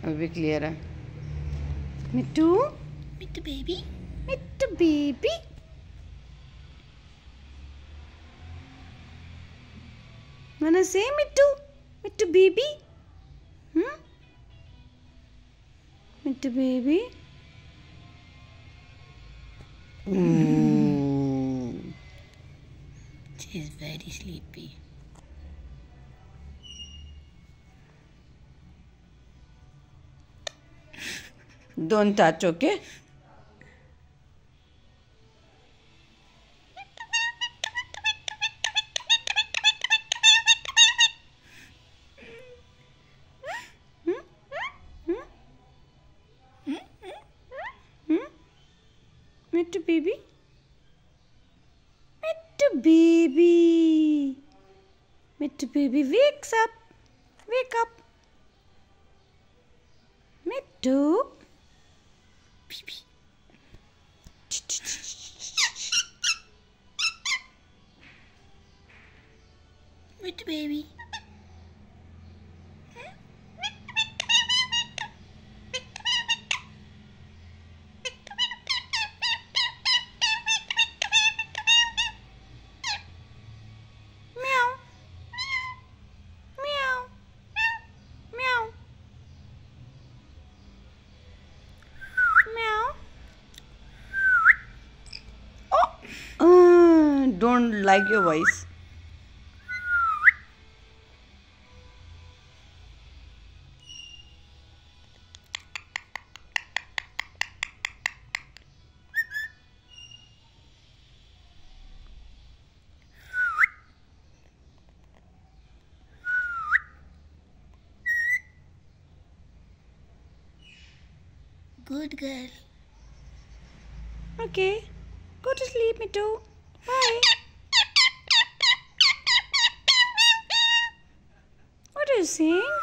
अभी क्लियर है। मिट्टू, मिट्टू baby, Mittu baby. Wanna say Mittu? Mittu baby? Mittu baby? She is very sleepy. Don't touch, okay? Mittu baby? Mittu baby. Mittu baby wakes up. Wake up. Mittu. Baby. Mittu baby. Don't like your voice. Good girl. Okay. Go to sleep, Mittu. Bye. What are you saying?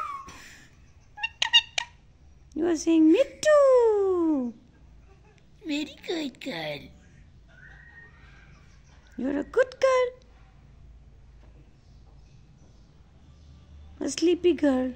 You are saying Mittu. Very good girl. You're a good girl. A sleepy girl.